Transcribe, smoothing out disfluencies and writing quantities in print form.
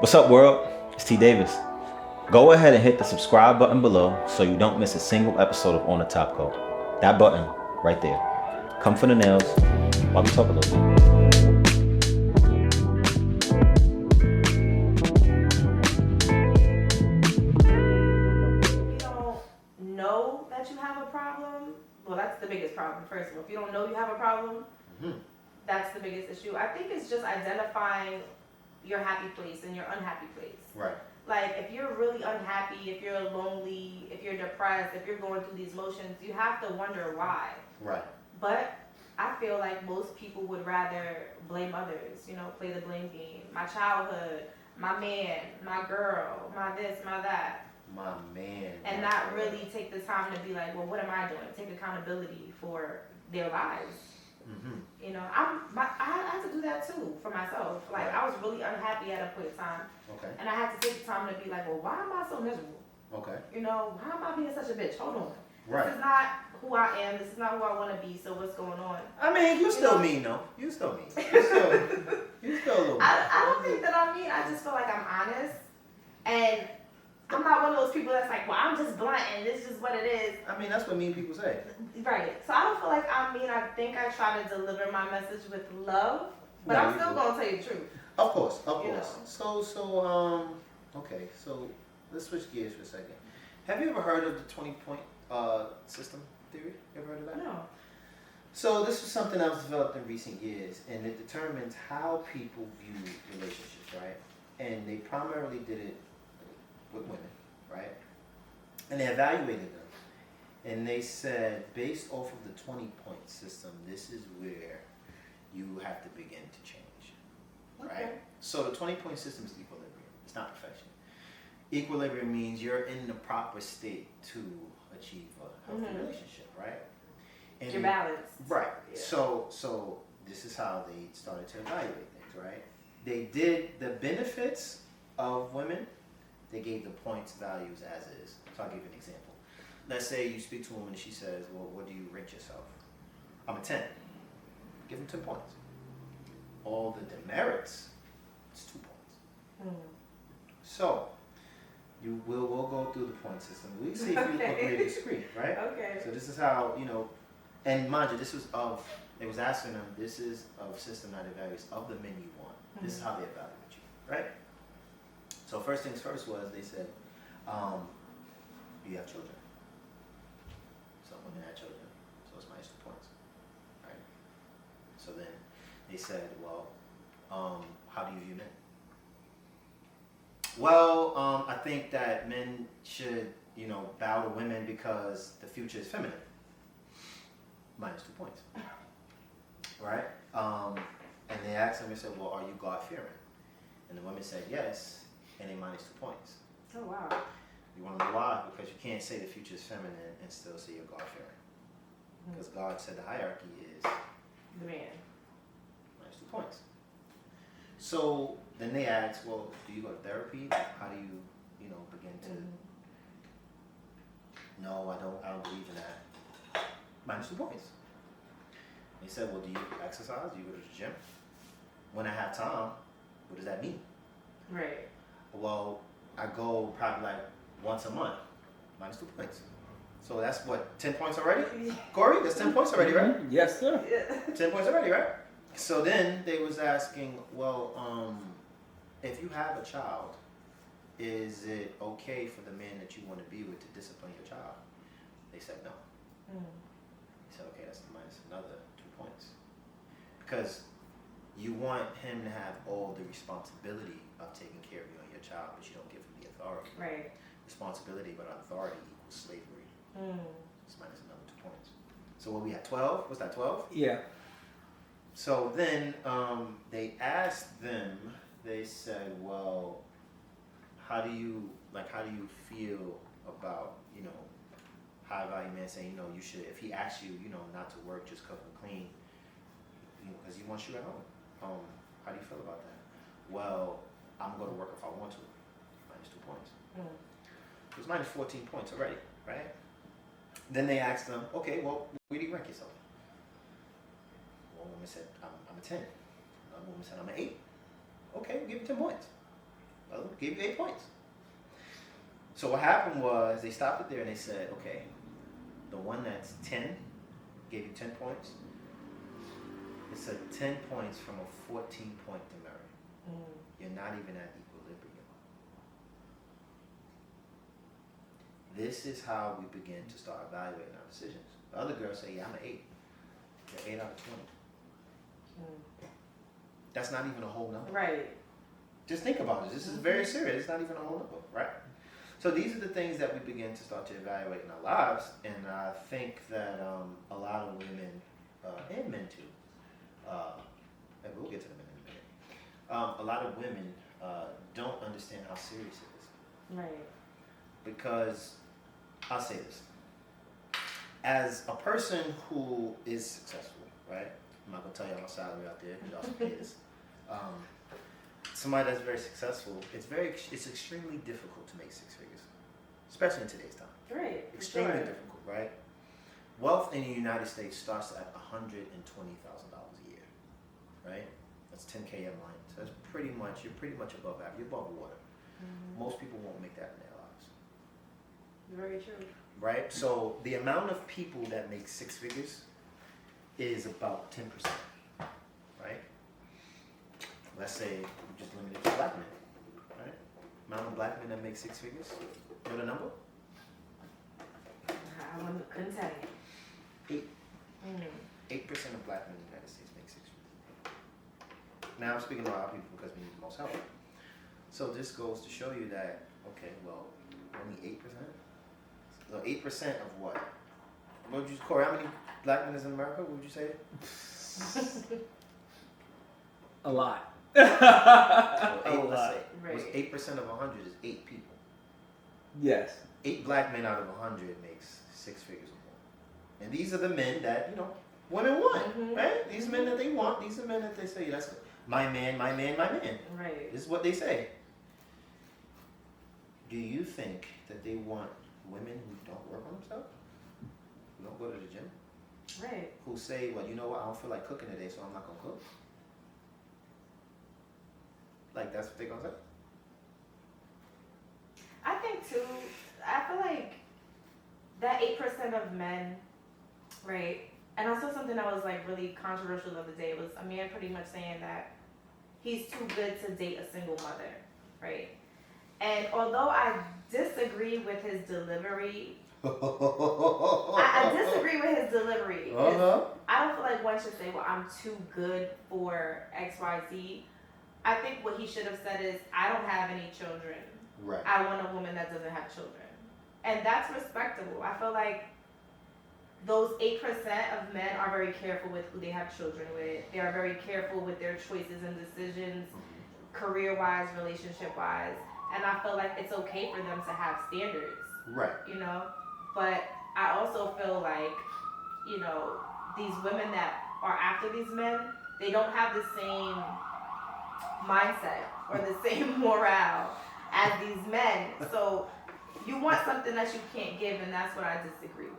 What's up, world? It's T Davis. Go ahead and hit the subscribe button below so you don't miss a single episode of On the Top Coat. That button right there. Come for the nails while we talk a little bit. You don't know that you have a problem. Well, that's the biggest problem, first of all. If you don't know you have a problem, that's the biggest issue. I think it's just identifying your happy place and your unhappy place. Right. Like, if you're really unhappy, if you're lonely, if you're depressed, if you're going through these motions, you have to wonder why. Right. But I feel like most people would rather blame others, play the blame game. My childhood, my man, my girl, my this, my that. My man. And not really take the time to be like, well, what am I doing? Take accountability for their lives. Mm-hmm. I had to do that too for myself. Like, Right. I was really unhappy at a point in time. Okay. And I had to take the time to be like, well, why am I so miserable? Okay. Why am I being such a bitch? Hold on. Right. This is not who I am. This is not who I want to be. So what's going on? I mean, you still mean though. You still mean. You still a little. I don't think that I'm mean. I just feel like I'm honest. And I'm not one of those people that's like, well, I'm just blunt and this is just what it is. I mean, that's what mean people say. Right. So I don't feel like I'm mean. I think I try to deliver my message with love. But I'm still going to tell you the truth. Of course. You So, okay. So let's switch gears for a second. Have you ever heard of the 20-point system theory? You ever heard of that? No. So this is something that was developed in recent years, and it determines how people view relationships, right? And they primarily did it with women, right? And they evaluated them. And they said, based off of the 20-point system, this is where you have to begin to change, right? Okay. So the 20-point system is equilibrium. It's not perfection. Equilibrium means you're in the proper state to achieve a healthy relationship, right? And You're balanced. Right. Yeah. So this is how they started to evaluate things, right? They did the benefits of women. They gave the points values as is. So I'll give you an example. Let's say you speak to a woman and she says, well, what do you rate yourself? I'm a 10. Give them 10 points. All the demerits, it's 2 points. So we'll go through the point system. We see if you agree or disagree, right? Okay. So this is how, and mind you, it was asking them, this is a system that evaluates of the men you want. This is how they evaluate you, right? So first things first was they said, do you have children? So women had children, so it's minus 2 points, right? So then they said, well, how do you view men? Well, I think that men should, bow to women because the future is feminine. Minus 2 points, right? And they asked them, they said, well, are you God-fearing? And the women said yes, and they minus 2 points. Oh, wow. You want to know why? Because you can't say the future is feminine and still say you're God-fearing. Because God said the hierarchy is The man. minus 2 points. So then they asked, well, do you go to therapy? How do you, begin to? No, I don't believe in that. Minus 2 points. They said, well, do you exercise? Do you go to the gym? When I have time, what does that mean? Right. Well, I go probably like once a month. Minus 2 points. So that's what, 10 points already? Corey, that's 10 points already, right? Yes, sir. Yeah. 10 points already, right? So then they was asking, well, if you have a child, is it okay for the man that you want to be with to discipline your child? They said no. He said, okay, that's minus another 2 points. Because you want him to have all the responsibility of taking care of you and your child, but you don't give him the authority. Right. Responsibility but authority equals slavery. It's minus another 2 points. So what we had, 12? Was that 12? Yeah. So then they asked them, they said, well, how do you feel about, high value man saying, you should, if he asks you, not to work, just cook and clean, because he wants you at home. How do you feel about that? Well, I'm going to work if I want to. Minus 2 points. It was minus 14 points already, right? Then they asked them, okay, well, where do you rank yourself? One woman said, I'm a 10. Another woman said, I'm an 8. Okay, we'll give you 10 points. Well, gave you 8 points. So what happened was they stopped it there and they said, okay, the one that's 10 gave you 10 points. It's a 10 points from a 14-point demerit. You're not even at equilibrium. This is how we begin to start evaluating our decisions. The other girls say, yeah, I'm an 8. You're 8 out of 20. That's not even a whole number. Right. Just think about it. This is very serious. It's not even a whole number, right? So these are the things that we begin to start to evaluate in our lives, and I think that a lot of women and men too, and we'll get to them in a minute. A lot of women don't understand how serious it is. Right. Because I'll say this: as a person who is successful, right? I'm not gonna tell y'all my salary out there because y'all should pay this. Somebody that's very successful, it's extremely difficult to make 6 figures, especially in today's time. Right. Extremely difficult, right? Wealth in the United States starts at $120,000 a year, right? That's 10K a month. So that's you're pretty much above average. You're above water. Most people won't make that in their lives. Very true. Right? So the amount of people that make 6 figures is about 10%, right? Let's say we just limit it to black men, right? Amount of black men that make 6 figures. Know the number? I couldn't tell you. 8% of black men in the United States make 6 figures. Now I'm speaking to our people because we need the most help. So this goes to show you that, okay, well, only 8%? So 8% of what? What would you, Cory, how many black men is in America? What would you say? A lot. So A lot. What's 8% of 100 is 8 people. Yes. 8 black men out of 100 makes 6 figures or more. And these are the men that, women want, right? These men that they want, these are men that they say, that's my man, my man, my man. Right. This is what they say. Do you think that they want women who don't work on themselves? Who don't go to the gym? Right. Who say, well, you know what, I don't feel like cooking today, so I'm not going to cook? Like, that's what they're going to say? I think too, I feel like that 8% of men, right? And I saw something that was like really controversial the other day. It was a man pretty much saying that he's too good to date a single mother, right? And although I disagree with his delivery, I disagree with his delivery. I don't feel like one should say, well, I'm too good for XYZ. I think what he should have said is, I don't have any children. Right. I want a woman that doesn't have children. And that's respectable. I feel like those 8% of men are very careful with who they have children with. They are very careful with their choices and decisions, career-wise, relationship-wise. And I feel like it's okay for them to have standards. Right. But I also feel like, these women that are after these men, they don't have the same mindset or the same morale as these men. So you want something that you can't give, and that's what I disagree with.